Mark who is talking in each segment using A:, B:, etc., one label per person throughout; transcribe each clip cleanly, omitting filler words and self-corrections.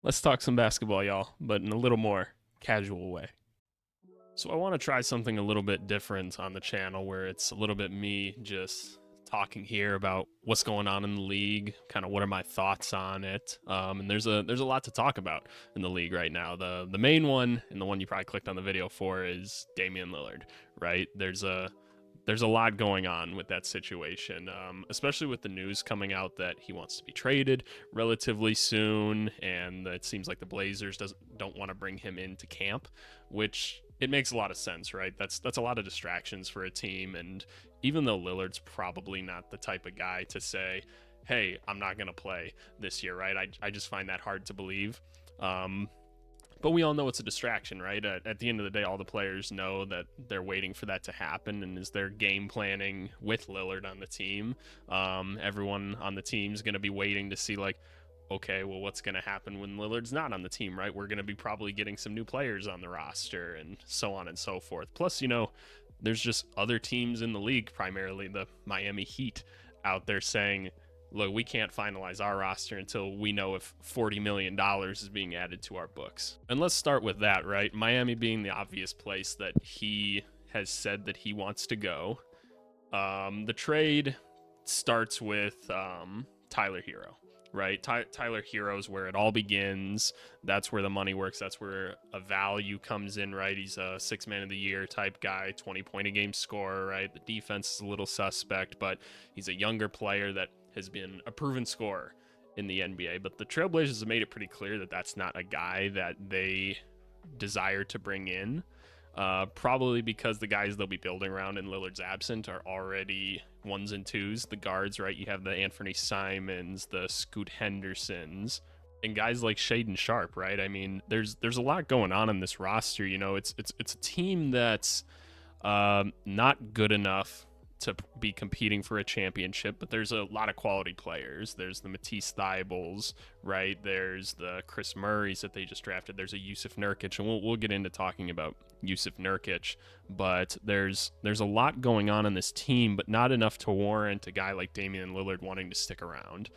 A: Let's talk some basketball, y'all, but in a little more casual way. So, I want to try something a little bit different on the channel where it's a little bit me just talking here about what's going on in the league, kind of what are my thoughts on it. And there's a lot to talk about in the league right now. The main one, and the one you probably clicked on the video for, is Damian Lillard, right? There's a lot going on with that situation, especially with the news coming out that he wants to be traded relatively soon, and it seems like the Blazers don't want to bring him into camp, which it makes a lot of sense, right? That's a lot of distractions for a team, and even though Lillard's probably not the type of guy to say, "Hey, I'm not going to play this year," right? I just find that hard to believe. But we all know it's a distraction, right? At the end of the day, all the players know that they're waiting for that to happen, and is their game planning with Lillard on the team. Everyone on the team is going to be waiting to see, like, okay, well, what's going to happen when Lillard's not on the team, right? We're going to be probably getting some new players on the roster and so on and so forth. Plus, there's just other teams in the league, primarily the Miami Heat, out there saying, look, we can't finalize our roster until we know if $40 million is being added to our books. And let's start with that, right? Miami being the obvious place that he has said that he wants to go. The trade starts with Tyler Hero, right? Tyler Hero is where it all begins. That's where the money works. That's where a value comes in, right? He's a 6-man of the year type guy, 20-point-a-game scorer, right? The defense is a little suspect, but he's a younger player that has been a proven scorer in the NBA. But the Trailblazers have made it pretty clear that that's not a guy that they desire to bring in. Probably because the guys they'll be building around in Lillard's absent are already ones and twos, the guards, right? You have the Anthony Simons, the Scoot Hendersons, and guys like Shaedon Sharpe, right? I mean, there's a lot going on in this roster. It's a team that's not good enough to be competing for a championship, but there's a lot of quality players. There's the Matisse Thybulles, right? There's the Chris Murrays that they just drafted. There's a Yusuf Nurkic, and we'll get into talking about Yusuf Nurkic, but there's a lot going on in this team, but not enough to warrant a guy like Damian Lillard wanting to stick around.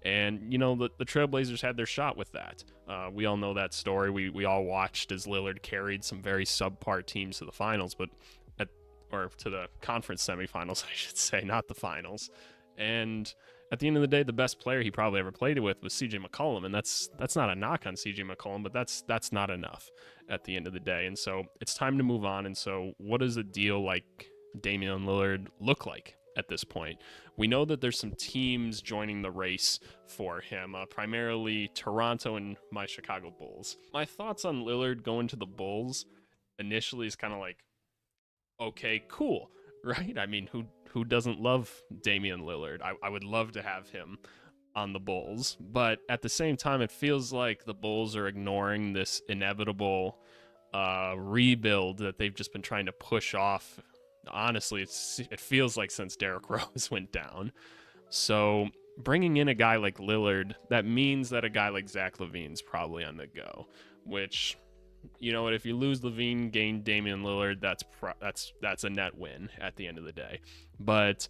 A: And, the Trailblazers had their shot with that. We all know that story. We all watched as Lillard carried some very subpar teams to the finals, or to the conference semifinals, I should say, not the finals. And at the end of the day, the best player he probably ever played with was CJ McCollum, and that's not a knock on CJ McCollum, but that's not enough at the end of the day. And so it's time to move on. And so what does a deal like Damian Lillard look like at this point? We know that there's some teams joining the race for him, primarily Toronto and my Chicago Bulls. My thoughts on Lillard going to the Bulls initially is kind of like, okay, cool, right? I mean, who doesn't love Damian Lillard? I would love to have him on the Bulls, but at the same time, it feels like the Bulls are ignoring this inevitable rebuild that they've just been trying to push off. Honestly, it feels like since Derrick Rose went down. So bringing in a guy like Lillard, that means that a guy like Zach LaVine's probably on the go, which, you know what, if you lose LaVine, gain Damian Lillard, that's a net win at the end of the day. But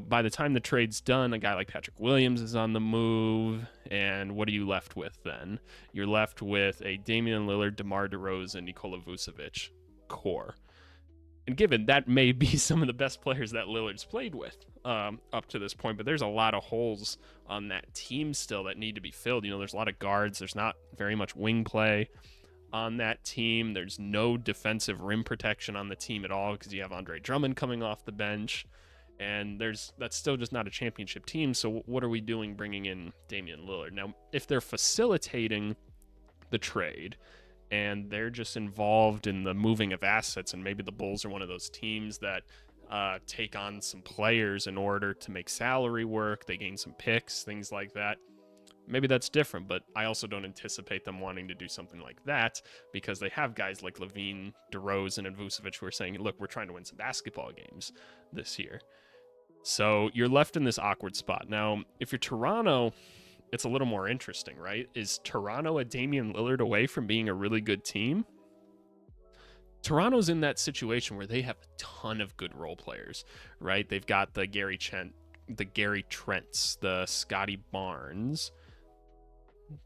A: by the time the trade's done, a guy like Patrick Williams is on the move, and what are you left with then? You're left with a Damian Lillard, DeMar DeRozan, Nikola Vucevic core. And given that may be some of the best players that Lillard's played with up to this point, but there's a lot of holes on that team still that need to be filled. There's a lot of guards. There's not very much wing play on that team. There's no defensive rim protection on the team at all because you have Andre Drummond coming off the bench, and that's still just not a championship team. So what are we doing bringing in Damian Lillard? Now, if they're facilitating the trade and they're just involved in the moving of assets, and maybe the Bulls are one of those teams that take on some players in order to make salary work, they gain some picks, things like that, maybe that's different, but I also don't anticipate them wanting to do something like that because they have guys like LaVine, DeRozan, and Vucevic who are saying, look, we're trying to win some basketball games this year. So you're left in this awkward spot. Now, if you're Toronto, it's a little more interesting, right? Is Toronto a Damian Lillard away from being a really good team? Toronto's in that situation where they have a ton of good role players, right? They've got the Gary Trents, the Scotty Barnes,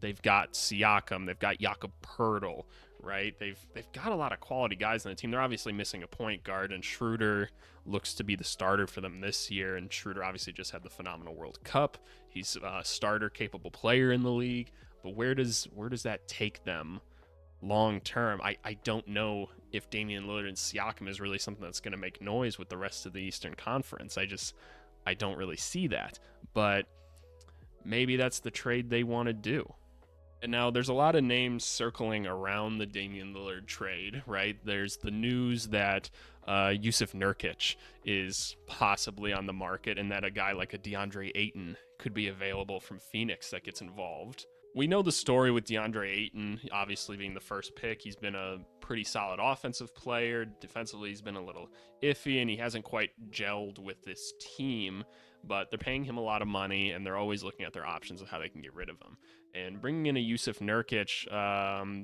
A: They've got Siakam, they've got Jakob Pertl, right? They've got a lot of quality guys on the team. They're obviously missing a point guard, and Schroeder looks to be the starter for them this year. And Schroeder obviously just had the phenomenal World Cup. He's a starter capable player in the league. But where does that take them long term? I don't know if Damian Lillard and Siakam is really something that's going to make noise with the rest of the Eastern Conference. I don't really see that. But maybe that's the trade they want to do. And now there's a lot of names circling around the Damian Lillard trade, right? There's the news that Yusuf Nurkic is possibly on the market and that a guy like a DeAndre Ayton could be available from Phoenix that gets involved. We know the story with DeAndre Ayton, obviously being the first pick. He's been a pretty solid offensive player. Defensively, he's been a little iffy, and he hasn't quite gelled with this team. But they're paying him a lot of money, and they're always looking at their options of how they can get rid of him. And bringing in a Yusuf Nurkic,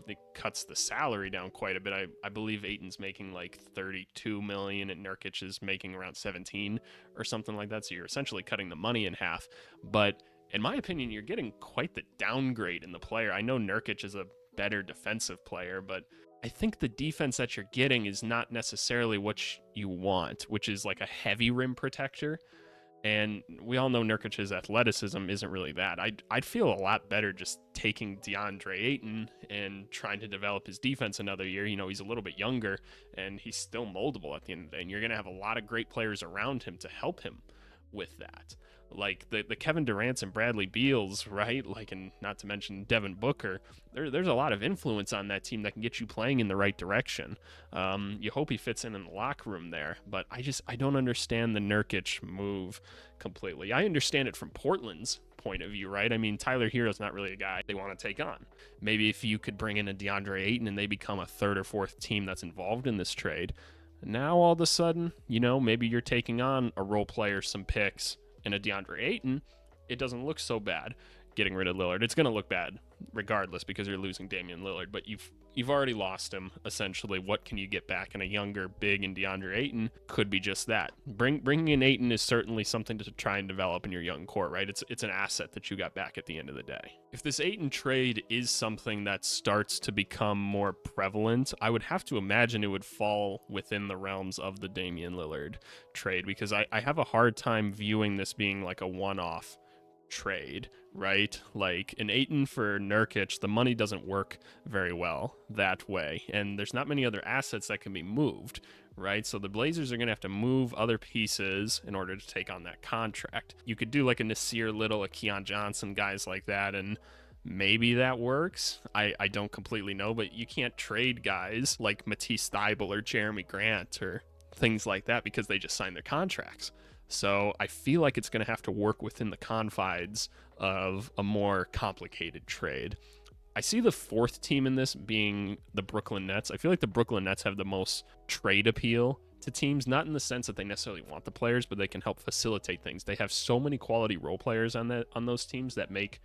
A: it cuts the salary down quite a bit. I believe Ayton's making like $32 million, and Nurkic is making around 17 or something like that. So you're essentially cutting the money in half. But in my opinion, you're getting quite the downgrade in the player. I know Nurkic is a better defensive player, but I think the defense that you're getting is not necessarily what you want, which is like a heavy rim protector. And we all know Nurkic's athleticism isn't really that. I'd feel a lot better just taking DeAndre Ayton and trying to develop his defense another year. You know, he's a little bit younger, and he's still moldable at the end of the day. And you're going to have a lot of great players around him to help him with that. Like the Kevin Durant's and Bradley Beals, right? Like, and not to mention Devin Booker. There's a lot of influence on that team that can get you playing in the right direction. You hope he fits in the locker room there, but I don't understand the Nurkic move completely. I understand it from Portland's point of view, right? I mean, Tyler Hero's not really a guy they want to take on. Maybe if you could bring in a DeAndre Ayton and they become a third or fourth team that's involved in this trade, now all of a sudden, you know, maybe you're taking on a role player, some picks, and a DeAndre Ayton. It doesn't look so bad getting rid of Lillard. It's going to look bad regardless because you're losing Damian Lillard, but you've already lost him essentially. What can you get back? And a younger big in DeAndre Ayton could be just that. Bringing in Ayton is certainly something to try and develop in your young core, right? It's an asset that you got back at the end of the day. If this Ayton trade is something that starts to become more prevalent, I would have to imagine it would fall within the realms of the Damian Lillard trade, because I have a hard time viewing this being like a one-off trade, right? Like an Ayton for Nurkic, the money doesn't work very well that way, and there's not many other assets that can be moved, right? So the Blazers are going to have to move other pieces in order to take on that contract. You could do like a Nasir Little, a Keon Johnson, guys like that, and maybe that works. I don't completely know, but you can't trade guys like Matisse Thybulle or Jeremy Grant or things like that because they just signed their contracts. So I feel like it's going to have to work within the confines of a more complicated trade. I see the fourth team in this being the Brooklyn Nets. I feel like the Brooklyn Nets have the most trade appeal to teams, not in the sense that they necessarily want the players, but they can help facilitate things. They have so many quality role players on those teams that make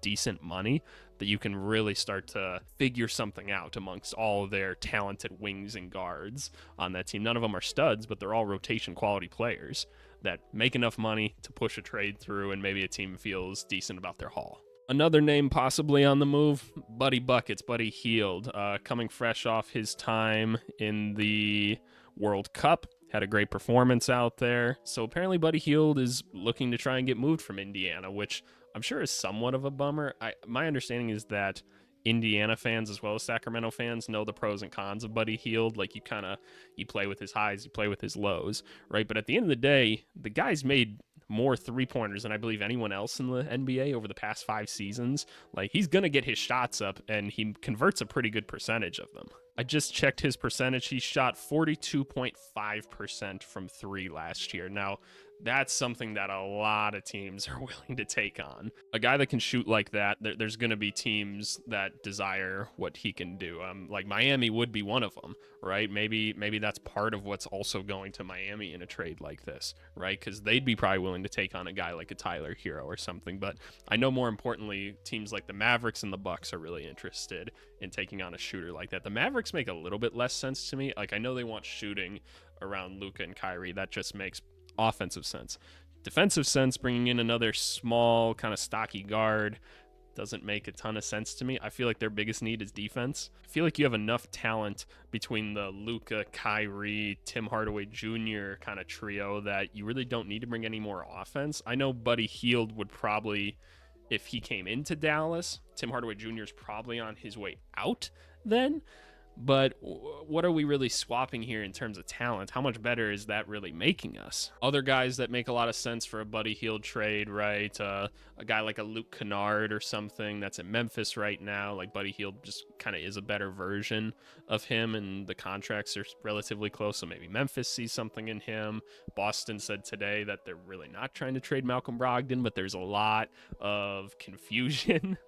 A: decent money that you can really start to figure something out amongst all of their talented wings and guards on that team. None of them are studs, but they're all rotation quality players that make enough money to push a trade through, and maybe a team feels decent about their haul. Another name possibly on the move, Buddy Buckets, Buddy Hield, coming fresh off his time in the World Cup. Had a great performance out there. So apparently Buddy Hield is looking to try and get moved from Indiana, which I'm sure is somewhat of a bummer. My understanding is that Indiana fans as well as Sacramento fans know the pros and cons of Buddy Hield. Like, you play with his highs, you play with his lows, right? But at the end of the day, the guy's made more three-pointers than I believe anyone else in the NBA over the past 5 seasons. Like, he's going to get his shots up, and he converts a pretty good percentage of them. I just checked his percentage. He shot 42.5% from 3 last year. Now, that's something that a lot of teams are willing to take on. A guy that can shoot like that, there's going to be teams that desire what he can do. Like Miami would be one of them, right? Maybe that's part of what's also going to Miami in a trade like this, right? Because they'd be probably willing to take on a guy like a Tyler Hero or something. But I know more importantly, teams like the Mavericks and the Bucks are really interested in taking on a shooter like that. The Mavericks make a little bit less sense to me. Like, I know they want shooting around Luka and Kyrie. That just makes offensive sense. Defensive sense, bringing in another small, kind of stocky guard. doesn't make a ton of sense to me. I feel like their biggest need is defense. I feel like you have enough talent between the Luka, Kyrie, Tim Hardaway Jr. kind of trio that you really don't need to bring any more offense. I know Buddy Hield would probably, if he came into Dallas, Tim Hardaway Jr. is probably on his way out then. But what are we really swapping here in terms of talent? How much better is that really making us? Other guys that make a lot of sense for a Buddy Hield trade, right? A guy like a Luke Kennard or something that's in Memphis right now. Like Buddy Hield just kind of is a better version of him, and the contracts are relatively close. So maybe Memphis sees something in him. Boston said today that they're really not trying to trade Malcolm Brogdon, but there's a lot of confusion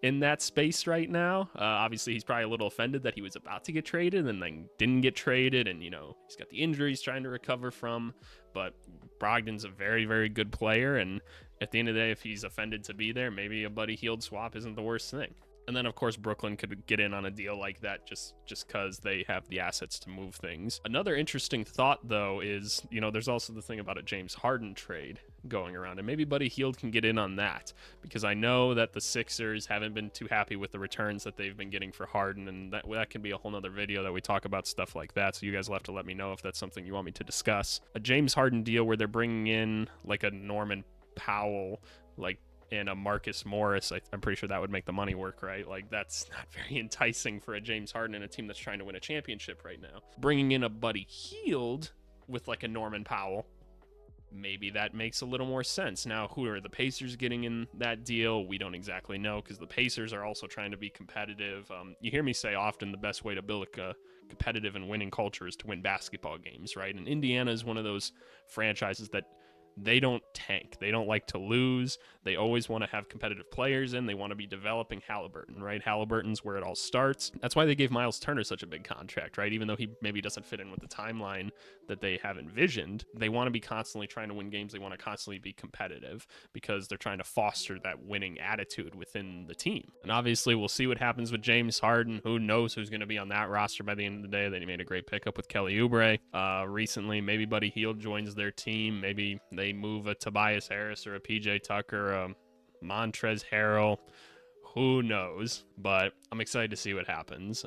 A: in that space right now. Obviously, he's probably a little offended that he was about to get traded and then didn't get traded, and he's got the injuries trying to recover from. But Brogdon's a very, very good player, and at the end of the day, if he's offended to be there, maybe a Buddy Hield swap isn't the worst thing. And then, of course, Brooklyn could get in on a deal like that just because they have the assets to move things. Another interesting thought, though, is, there's also the thing about a James Harden trade going around, and maybe Buddy Hield can get in on that, because I know that the Sixers haven't been too happy with the returns that they've been getting for Harden, and that can be a whole nother video that we talk about stuff like that, so you guys will have to let me know if that's something you want me to discuss. A James Harden deal where they're bringing in like a Norman Powell, and a Marcus Morris, I'm pretty sure that would make the money work, right? Like, that's not very enticing for a James Harden and a team that's trying to win a championship right now. Bringing in a Buddy Hield with like a Norman Powell, maybe that makes a little more sense. Now, who are the Pacers getting in that deal? We don't exactly know, because the Pacers are also trying to be competitive. You hear me say often the best way to build a competitive and winning culture is to win basketball games, right? And Indiana is one of those franchises that they don't tank. They don't like to lose. They always want to have competitive players in. They want to be developing Halliburton, right? Halliburton's where it all starts. That's why they gave Miles Turner such a big contract, right? Even though he maybe doesn't fit in with the timeline that they have envisioned, they want to be constantly trying to win games. They want to constantly be competitive because they're trying to foster that winning attitude within the team. And obviously, we'll see what happens with James Harden. Who knows who's going to be on that roster by the end of the day? They made a great pickup with Kelly Oubre recently. Maybe Buddy Hield joins their team. Maybe they move a Tobias Harris or a PJ Tucker, a Montrezl Harrell. Who knows? But I'm excited to see what happens.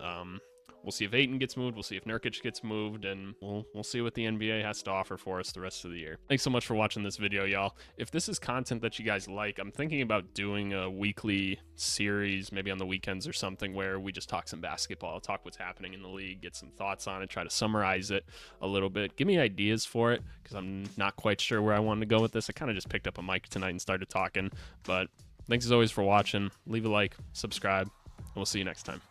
A: We'll see if Ayton gets moved. We'll see if Nurkic gets moved, and we'll see what the NBA has to offer for us the rest of the year. Thanks so much for watching this video, y'all. If this is content that you guys like, I'm thinking about doing a weekly series, maybe on the weekends or something, where we just talk some basketball, talk what's happening in the league, get some thoughts on it, try to summarize it a little bit. Give me ideas for it, because I'm not quite sure where I wanted to go with this. I kind of just picked up a mic tonight and started talking, but thanks as always for watching. Leave a like, subscribe, and we'll see you next time.